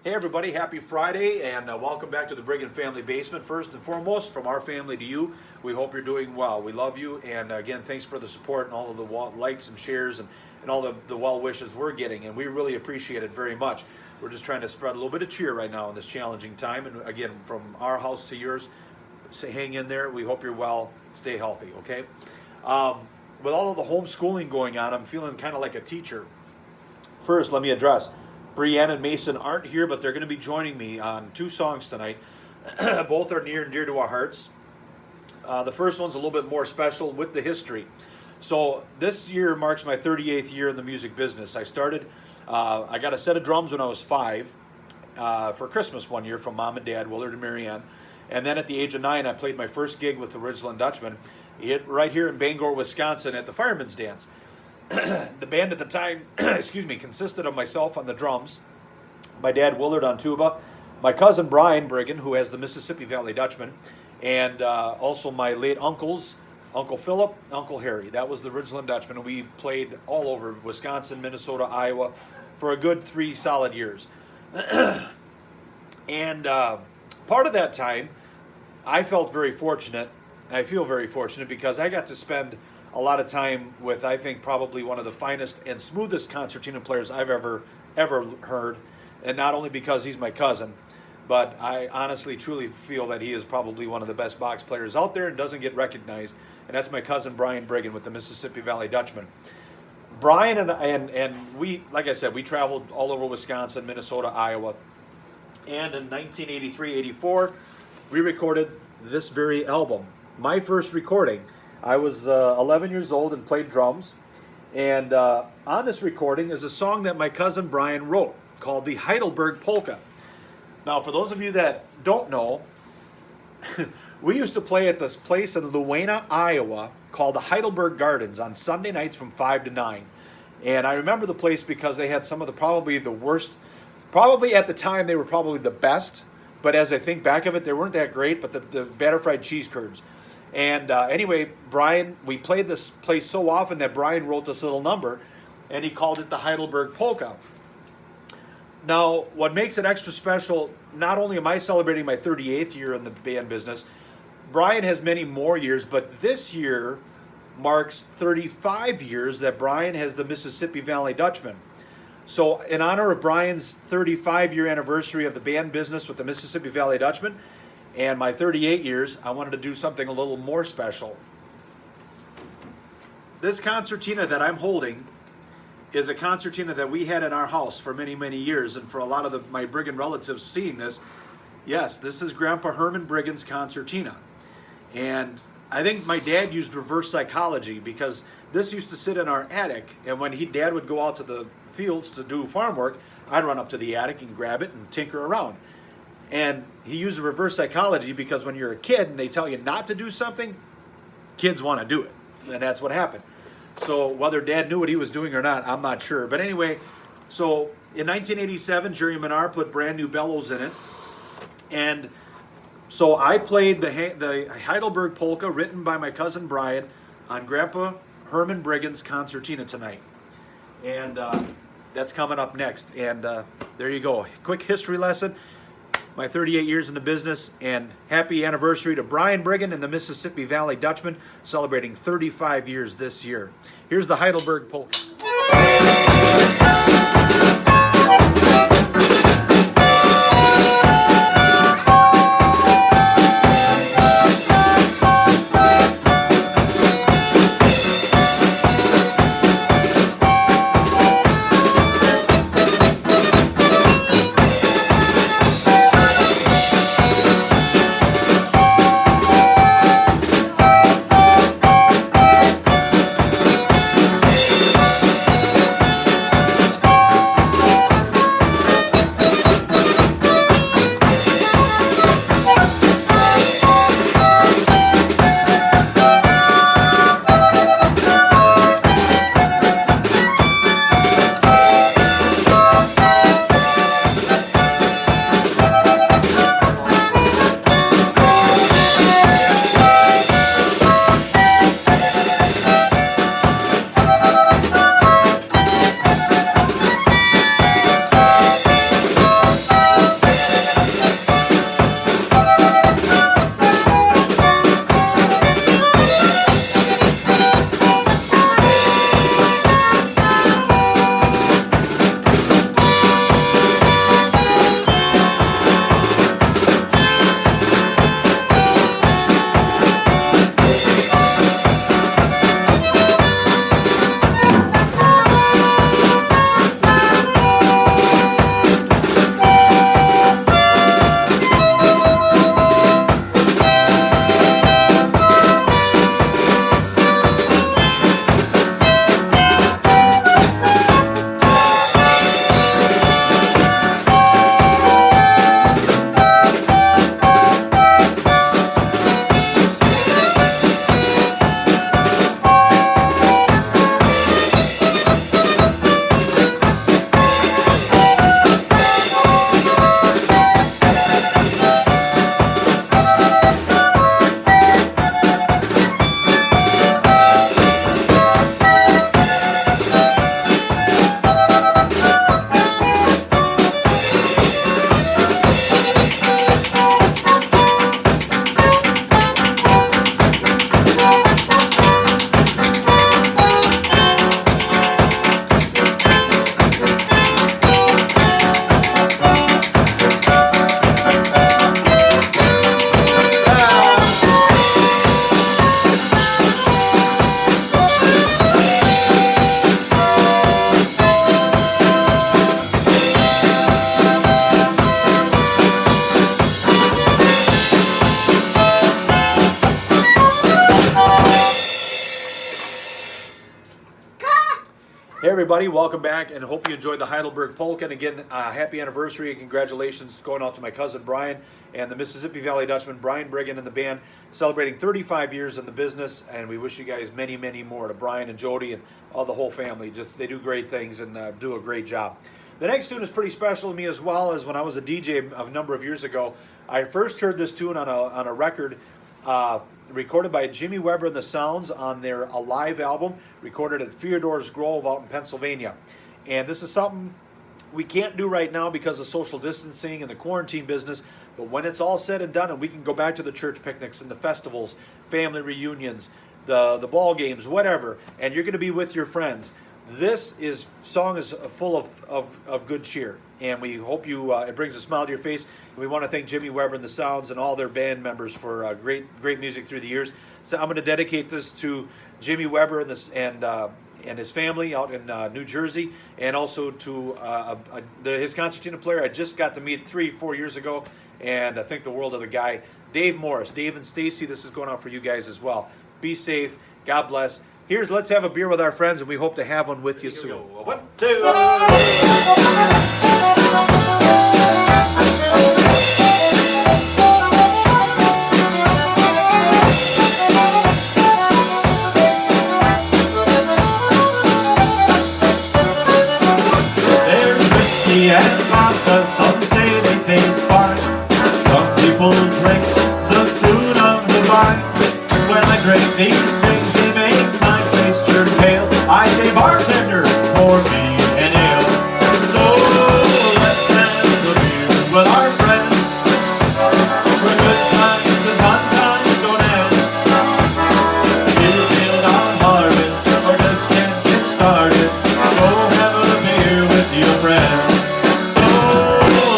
Hey everybody, happy Friday and welcome back to the Brueggen Family Basement. First and foremost, from our family to you, we hope you're doing well. We love you, and again, thanks for the support and all of the likes and shares and all the well wishes we're getting, and we really appreciate it very much. We're just trying to spread a little bit of cheer right now in this challenging time, and again, from our house to yours, hang in there. We hope you're well. Stay healthy, okay? With all of the homeschooling going on, I'm feeling kind of like a teacher. First, let me address Brianne and Mason aren't here, but they're going to be joining me on two songs tonight. Both are near and dear to our hearts. The first one's a little bit more special with the history. So this year marks my 38th year in the music business. I got a set of drums when I was 5 for Christmas one year from Mom and Dad, Willard and Marianne. And then at the age of 9, I played my first gig with the Original Dutchman right here in Bangor, Wisconsin at the Fireman's Dance. The band at the time, consisted of myself on the drums, my dad Willard on tuba, my cousin Brian Brueggen, who has the Mississippi Valley Dutchman, and also my late uncles, Uncle Philip, Uncle Harry. That was the Original Dutchman, and we played all over Wisconsin, Minnesota, Iowa for a good 3 solid years. And part of that time, I felt very fortunate. I feel very fortunate because I got to spend a lot of time with, I think, probably one of the finest and smoothest concertina players I've ever heard. And not only because he's my cousin, but I honestly, truly feel that he is probably one of the best box players out there and doesn't get recognized. And that's my cousin Brian Brueggen with the Mississippi Valley Dutchman. Brian and we, like I said, we traveled all over Wisconsin, Minnesota, Iowa. And in 1983-84, we recorded this very album. My first recording. I was 11 years old and played drums, and on this recording is a song that my cousin Brian wrote called the Heidelberg Polka. Now, for those of you that don't know, we used to play at this place in Luena, Iowa called the Heidelberg Gardens on Sunday nights from 5 to 9. And I remember the place because they had some of probably the worst, probably at the time they were probably the best, but as I think back of it, they weren't that great, but the batter fried cheese curds. And anyway, Brian, we played this place so often that Brian wrote this little number, and he called it the Heidelberg Polka. Now, what makes it extra special, not only am I celebrating my 38th year in the band business, Brian has many more years, but this year marks 35 years that Brian has the Mississippi Valley Dutchman. So in honor of Brian's 35-year anniversary of the band business with the Mississippi Valley Dutchman, and my 38 years, I wanted to do something a little more special. This concertina that I'm holding is a concertina that we had in our house for many, many years. And for a lot of my Brueggen relatives seeing this, yes, this is Grandpa Herman Brueggen's concertina. And I think my dad used reverse psychology because this used to sit in our attic. And when Dad would go out to the fields to do farm work, I'd run up to the attic and grab it and tinker around. And he used reverse psychology because when you're a kid and they tell you not to do something, kids want to do it. And that's what happened. So whether Dad knew what he was doing or not, I'm not sure. But anyway, so in 1987, Jerry Menard put brand new bellows in it. And so I played the Heidelberg Polka written by my cousin Brian on Grandpa Herman Brueggen's concertina tonight. And that's coming up next. And there you go. Quick history lesson. My 38 years in the business, and happy anniversary to Brian Brueggen and the Mississippi Valley Dutchman, celebrating 35 years this year. Here's the Heidelberg Polka. everybody, welcome back, and hope you enjoyed the Heidelberg Polka. And again, happy anniversary and congratulations going out to my cousin Brian and the Mississippi Valley Dutchman, Brian Brueggen and the band, celebrating 35 years in the business. And we wish you guys many, many more, to Brian and Jody and all the whole family. They do great things and do a great job. The next tune is pretty special to me as well, as when I was a DJ a number of years ago. I first heard this tune on a record recorded by Jimmy Weber and the Sounds on their Alive album, recorded at Theodore's Grove out in Pennsylvania. And this is something we can't do right now because of social distancing and the quarantine business, but when it's all said and done and we can go back to the church picnics and the festivals, family reunions, the ball games, whatever, and you're going to be with your friends, this song is full of good cheer, and we hope it brings a smile to your face. And we want to thank Jimmy Weber and the Sounds and all their band members for great music through the years. So I'm going to dedicate this to Jimmy Weber and his family out in New Jersey, and also to his concertina player I just got to meet 3-4 years ago, and I think the world of the guy, Dave Morris. Dave and Stacy, this is going out for you guys as well. Be safe. God bless. Let's have a beer with our friends, and we hope to have one with you soon. 1, 2. There's whiskey and vodka, some say they taste fine. Some people drink the fruit of the vine. When I drink these things, they make my face turn pale. I say, bartender, pour me an ale. So let's have a beer with our friends, for good times and fun times don't end. You feel downhearted or just can't get started, go have a beer with your friends. So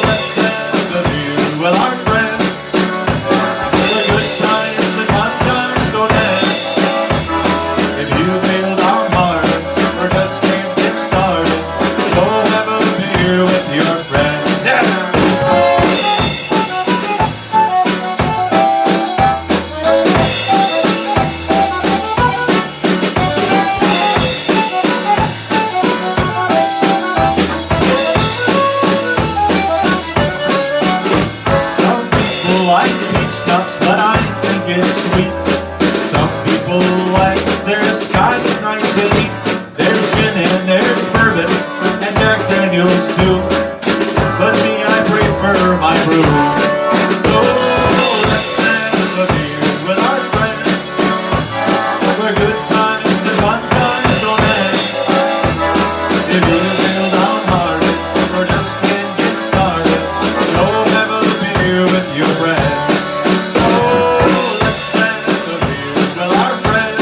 let's have a beer with our friends, for good times and fun times don't end. If you feel downhearted or just can't get started, go have a beer with your friends. Some people like peach schnapps, but I think it's sweet. Some people like their scotch nice and neat. There's gin and there's bourbon and Jack Daniels too, but me, I prefer my brew. So let's have a beer with our friends, where good times and fun times don't end. If you feel downhearted or just can't get started, go have a beer with your friends. So let's have a beer with our friends,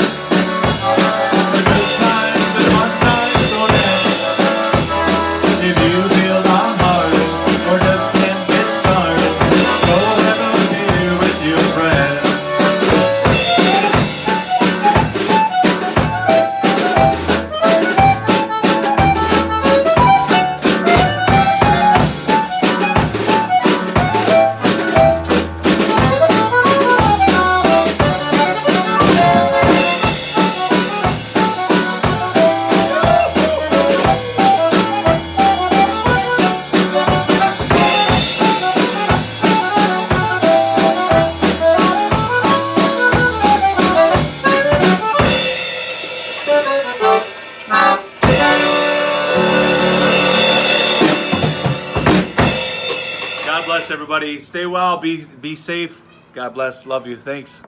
where good times and fun times don't end. If you feel downhearted or just can't get started, go have a beer with your friends. God bless everybody. Stay well. Be safe. God bless. Love you. Thanks.